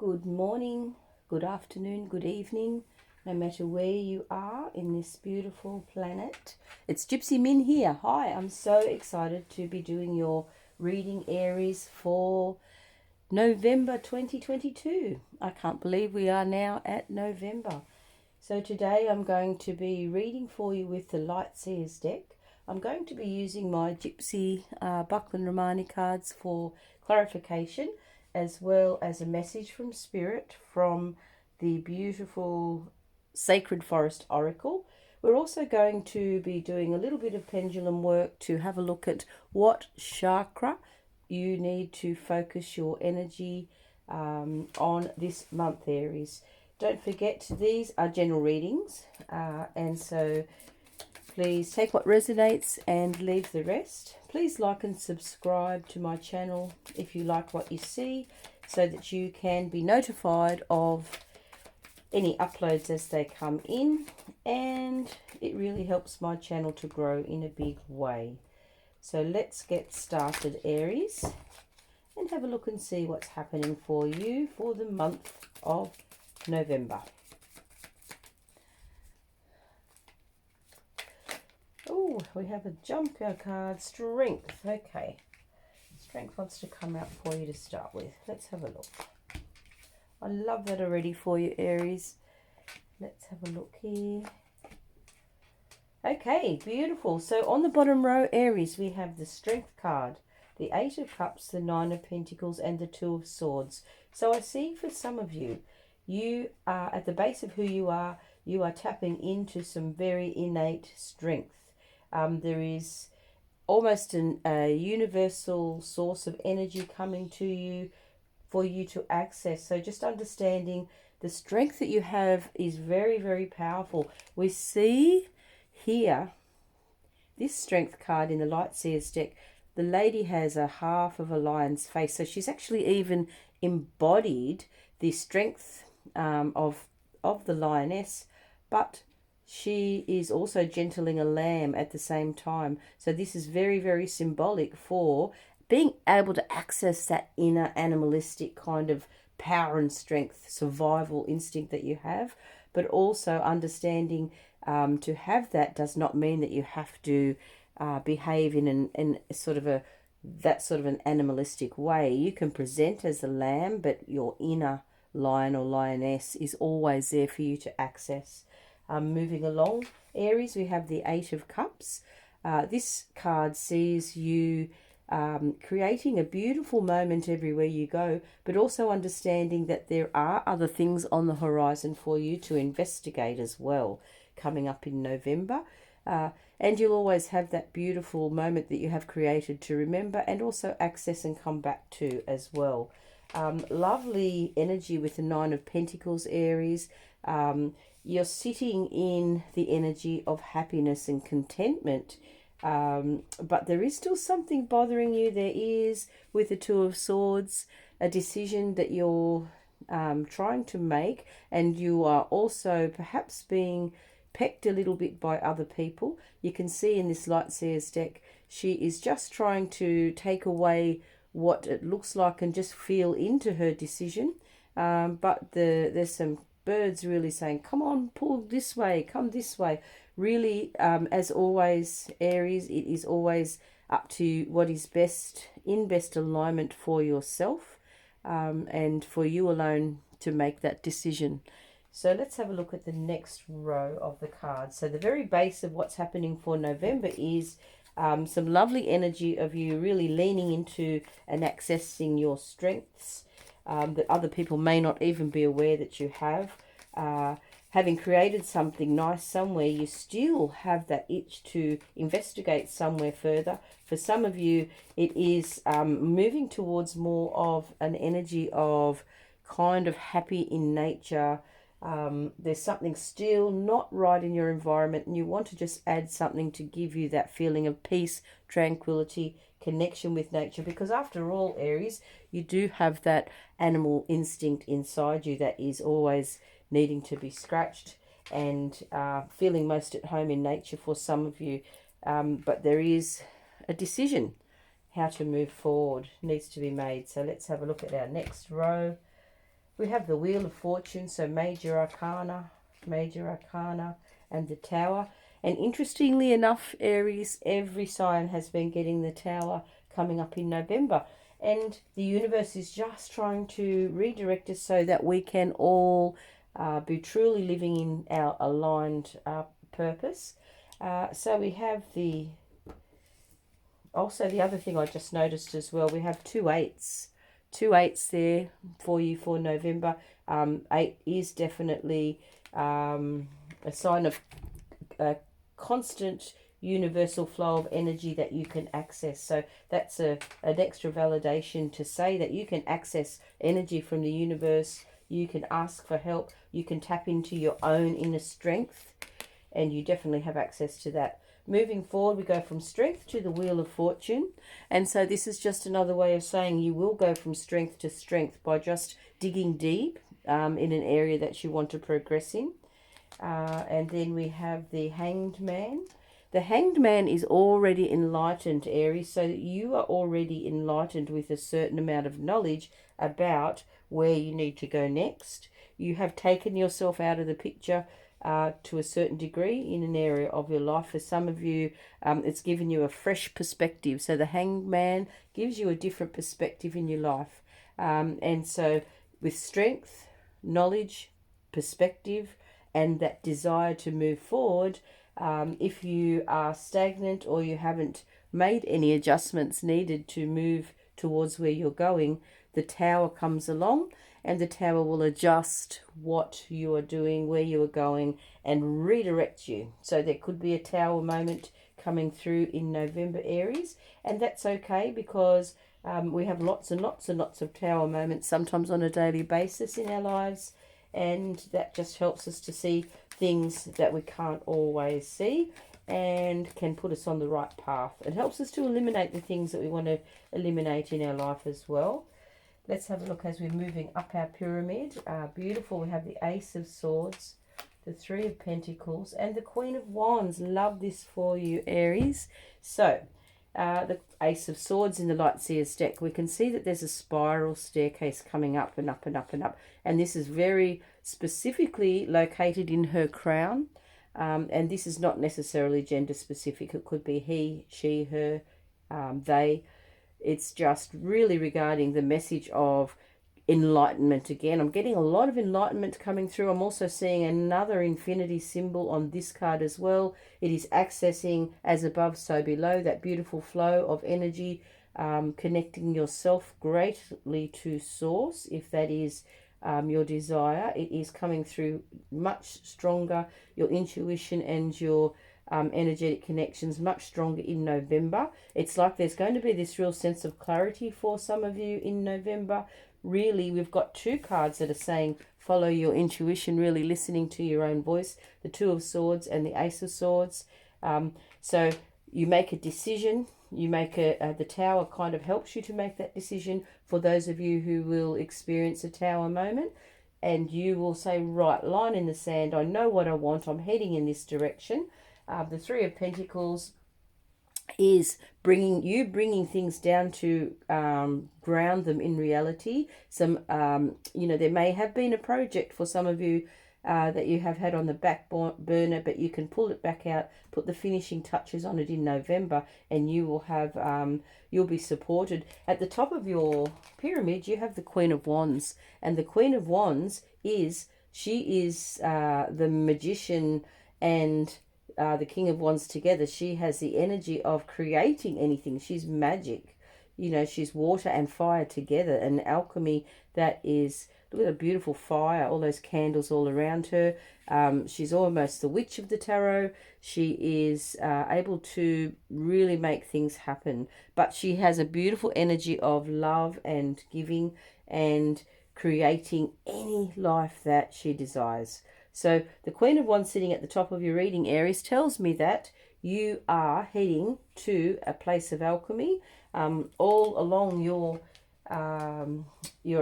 Good morning, good afternoon, good evening, no matter where you are in this beautiful planet. It's Gypsy Min here. Hi, I'm so excited to be doing your reading Aries for November 2022. I can't believe we are now at November. So today I'm going to be reading for you with the Light Seers deck. I'm going to be using my Gypsy Buckland Romani cards for clarification, as well as a message from Spirit from the beautiful Sacred Forest Oracle. We're also going to be doing a little bit of pendulum work to have a look at what chakra you need to focus your energy on this month, Aries. Don't forget, these are general readings, and so please take what resonates and leave the rest. Please like and subscribe to my channel if you like what you see, so that you can be notified of any uploads as they come in, and it really helps my channel to grow in a big way. So let's get started, Aries, and have a look and see what's happening for you for the month of November. Oh, we have a jumper card, Strength. Okay, Strength wants to come out for you to start with. Let's have a look. I love that already for you, Aries. Let's have a look here. Okay, beautiful. So on the bottom row, Aries, we have the Strength card, the Eight of Cups, the Nine of Pentacles, and the Two of Swords. So I see for some of you, you are at the base of who you are tapping into some very innate strength. There is almost a universal source of energy coming to you for you to access. So just understanding the strength that you have is very, very powerful. We see here, this Strength card in the Light Seers deck, the lady has a half of a lion's face. So she's actually even embodied the strength of the lioness, but she is also gentling a lamb at the same time. So this is very, very symbolic for being able to access that inner animalistic kind of power and strength, survival instinct that you have, but also understanding to have that does not mean that you have to behave in that sort of an animalistic way. You can present as a lamb, but your inner lion or lioness is always there for you to access. Moving along, Aries, we have the Eight of Cups. This card sees you creating a beautiful moment everywhere you go, but also understanding that there are other things on the horizon for you to investigate as well coming up in November. And you'll always have that beautiful moment that you have created to remember and also access and come back to as well. Lovely energy with the Nine of Pentacles, Aries. You're sitting in the energy of happiness and contentment, but there is still something bothering you. There is, with the Two of Swords, a decision that you're trying to make, and you are also perhaps being pecked a little bit by other people. You can see in this Light Seers deck, she is just trying to take away what it looks like and just feel into her decision, but there's some birds really saying, come on, pull this way, come this way. Really, as always, Aries, it is always up to what is best, in best alignment for yourself, and for you alone to make that decision. So let's have a look at the next row of the cards. So the very base of what's happening for November is some lovely energy of you really leaning into and accessing your strengths that other people may not even be aware that you have. Having created something nice somewhere, you still have that itch to investigate somewhere further. For some of you, it is moving towards more of an energy of kind of happy in nature. There's something still not right in your environment, and you want to just add something to give you that feeling of peace, tranquility, connection with nature, because after all, Aries, you do have that animal instinct inside you that is always needing to be scratched, and feeling most at home in nature for some of you, but there is a decision how to move forward needs to be made. So let's have a look at our next row. We have the Wheel of Fortune, so Major Arcana, and the Tower. And interestingly enough, Aries, every sign has been getting the Tower coming up in November. And the universe is just trying to redirect us so that we can all be truly living in our aligned purpose. So we have also the other thing I just noticed as well, we have two eights there for you for November. 8 is definitely a sign of a constant universal flow of energy that you can access. So that's an extra validation to say that you can access energy from the universe. You can ask for help. You can tap into your own inner strength, and you definitely have access to that. Moving forward, we go from strength to the Wheel of Fortune. And so this is just another way of saying you will go from strength to strength by just digging deep in an area that you want to progress in. And then we have the Hanged Man. The Hanged Man is already enlightened, Aries, so that you are already enlightened with a certain amount of knowledge about where you need to go next. You have taken yourself out of the picture to a certain degree in an area of your life. For some of you, it's given you a fresh perspective. So the Hanged Man gives you a different perspective in your life. And so with strength, knowledge, perspective, and that desire to move forward, if you are stagnant or you haven't made any adjustments needed to move towards where you're going, the Tower comes along, and the Tower will adjust what you are doing, where you are going, and redirect you. So there could be a Tower moment coming through in November, Aries, and that's okay, because we have lots and lots and lots of Tower moments, sometimes on a daily basis in our lives, and that just helps us to see things that we can't always see and can put us on the right path. It helps us to eliminate the things that we want to eliminate in our life as well. Let's have a look as we're moving up our pyramid. Beautiful. We have the Ace of Swords, the Three of Pentacles, and the Queen of Wands. Love this for you, Aries. So, the Ace of Swords in the Light Seers deck, we can see that there's a spiral staircase coming up and up and up and up. And this is very specifically located in her crown. And this is not necessarily gender specific. It could be he, she, her, they. It's just really regarding the message of enlightenment again. I'm getting a lot of enlightenment coming through. I'm also seeing another infinity symbol on this card as well. It is accessing as above, so below, that beautiful flow of energy, connecting yourself greatly to source, if that is your desire. It is coming through much stronger, your intuition and your energetic connections much stronger in November. It's like there's going to be this real sense of clarity for some of you in November. Really, we've got two cards that are saying follow your intuition, really listening to your own voice, the Two of Swords and the Ace of Swords. So you make a decision, you make the Tower kind of helps you to make that decision for those of you who will experience a Tower moment. And you will say, right, line in the sand, I know what I want, I'm heading in this direction. The Three of Pentacles is bringing things down to ground them in reality. Some, there may have been a project for some of you that you have had on the back burner, but you can pull it back out, put the finishing touches on it in November, and you will have, you'll be supported. At the top of your pyramid, you have the Queen of Wands, and the Queen of Wands is the magician and the King of Wands together. She has the energy of creating anything. She's magic. She's water and fire together, an alchemy that is, look at a beautiful fire, all those candles all around her. She's almost the witch of the tarot. She is able to really make things happen. But she has a beautiful energy of love and giving and creating any life that she desires. So the Queen of Wands sitting at the top of your reading, Aries, tells me that you are heading to a place of alchemy. All along your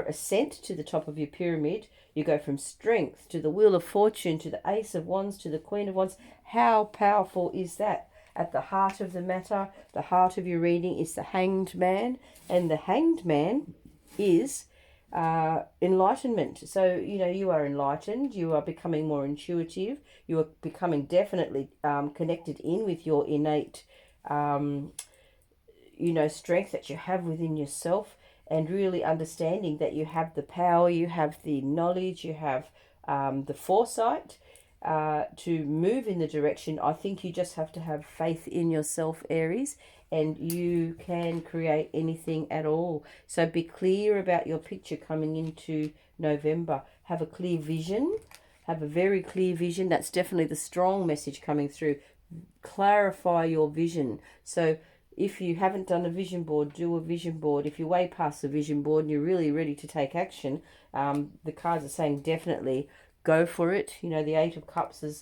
ascent to the top of your pyramid, you go from strength to the Wheel of Fortune, to the Ace of Wands, to the Queen of Wands. How powerful is that? At the heart of the matter, the heart of your reading is the Hanged Man. And the Hanged Man is enlightenment. So, you are enlightened, you are becoming more intuitive, you are becoming definitely connected in with your innate, um, strength that you have within yourself, and really understanding that you have the power, you have the knowledge, you have the foresight to move in the direction. I think you just have to have faith in yourself, Aries, and you can create anything at all. So be clear about your picture coming into November. Have a clear vision. Have a very clear vision. That's definitely the strong message coming through. Clarify your vision. So if you haven't done a vision board, do a vision board. If you're way past the vision board and you're really ready to take action, the cards are saying definitely go for it. The Eight of Cups is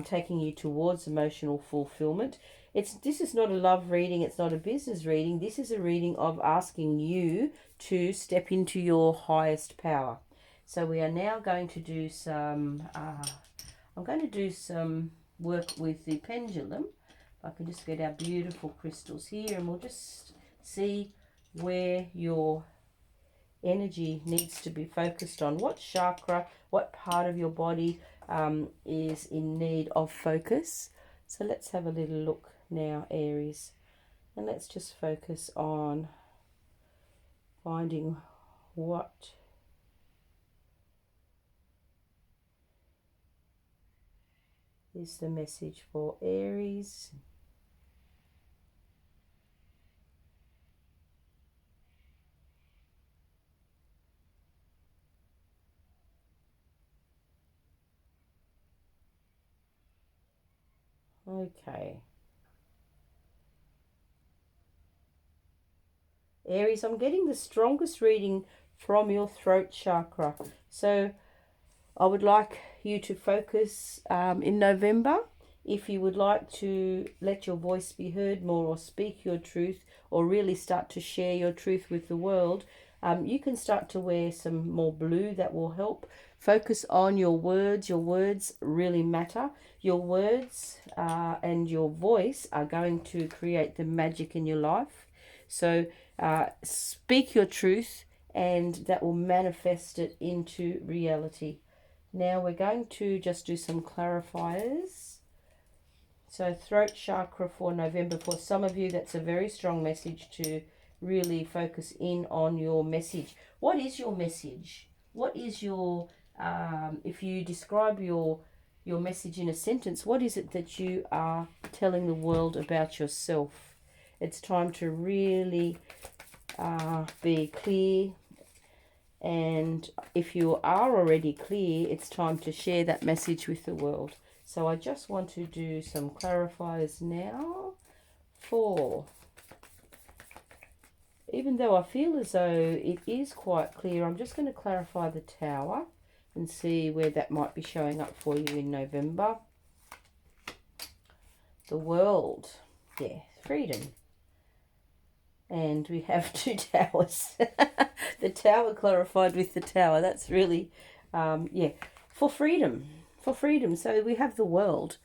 taking you towards emotional fulfillment. This is not a love reading. It's not a business reading. This is a reading of asking you to step into your highest power. So we are now going to do some. I'm going to do some work with the pendulum. I can just get our beautiful crystals here, and we'll just see where your energy needs to be focused on. What chakra, what part of your body is in need of focus. So let's have a little look now, Aries, and let's just focus on finding what is the message for Aries. Okay. Aries, I'm getting the strongest reading from your throat chakra. So I would like you to focus in November. If you would like to let your voice be heard more, or speak your truth, or really start to share your truth with the world, you can start to wear some more blue. That will help. Focus on your words. Your words really matter. Your words and your voice are going to create the magic in your life. So speak your truth, and that will manifest it into reality. Now we're going to just do some clarifiers. So throat chakra for November. For some of you, that's a very strong message to really focus in on your message. What is your message? What is your, if you describe your message in a sentence, what is it that you are telling the world about yourself? It's time to really be clear. And if you are already clear, it's time to share that message with the world. So I just want to do some clarifiers now for, even though I feel as though it is quite clear, I'm just going to clarify the Tower and see where that might be showing up for you in November. The World, yeah, freedom. And we have two towers. The Tower clarified with the Tower. That's really, yeah, for freedom. For freedom. So we have the World.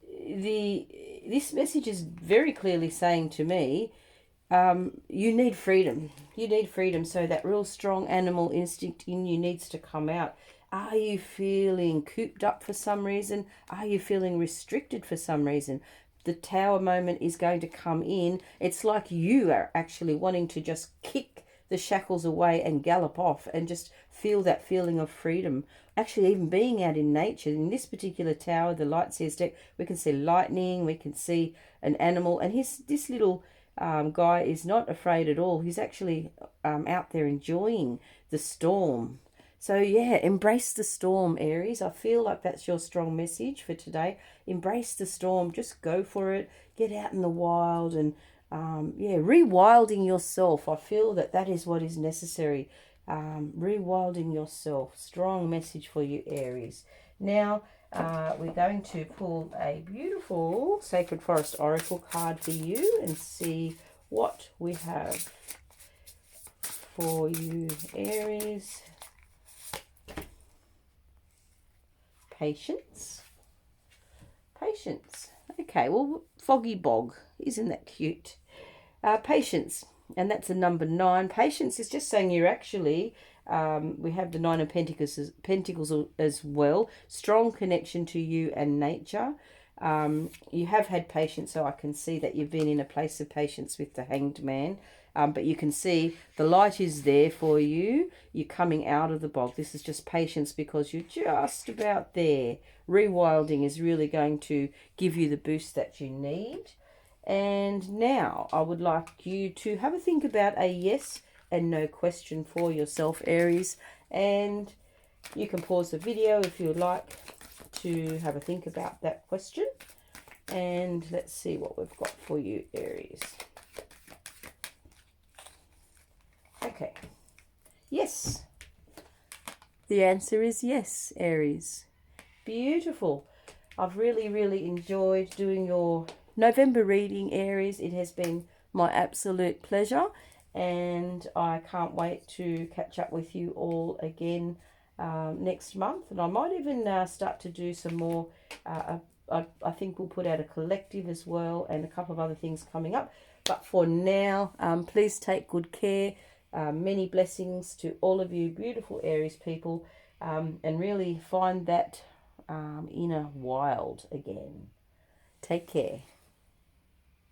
This message is very clearly saying to me, you need freedom. You need freedom. So that real strong animal instinct in you needs to come out. Are you feeling cooped up for some reason? Are you feeling restricted for some reason? The Tower moment is going to come in. It's like you are actually wanting to just kick the shackles away and gallop off and just feel that feeling of freedom. Actually, even being out in nature. In this particular tower, the light seers deck, we can see lightning, we can see an animal, and this little guy is not afraid at all. He's actually out there enjoying the storm. So yeah, embrace the storm, Aries. I feel like that's your strong message for today. Embrace the storm. Just go for it. Get out in the wild and yeah, rewilding yourself. I feel that is what is necessary. Rewilding yourself. Strong message for you, Aries. Now we're going to pull a beautiful Sacred Forest Oracle card for you and see what we have for you, Aries. Patience. Patience. Okay, well, Foggy Bog. Isn't that cute? Patience. and that's a number 9. Patience is just saying you're actually, we have the 9 of Pentacles as well. Strong connection to you and nature. You have had patience, so I can see that you've been in a place of patience with the Hanged Man. But you can see the light is there for you. You're coming out of the bog. This is just patience because you're just about there. Rewilding is really going to give you the boost that you need. And now I would like you to have a think about a yes and no question for yourself, Aries. And you can pause the video if you'd like to have a think about that question. And let's see what we've got for you, Aries. Okay. Yes. The answer is yes, Aries. Beautiful. I've really enjoyed doing your November reading, Aries. It has been my absolute pleasure, and I can't wait to catch up with you all again next month. And I might even start to do some more. I think we'll put out a collective as well, and a couple of other things coming up. But for now, please take good care. Many blessings to all of you beautiful Aries people, and really find that inner wild again. Take care.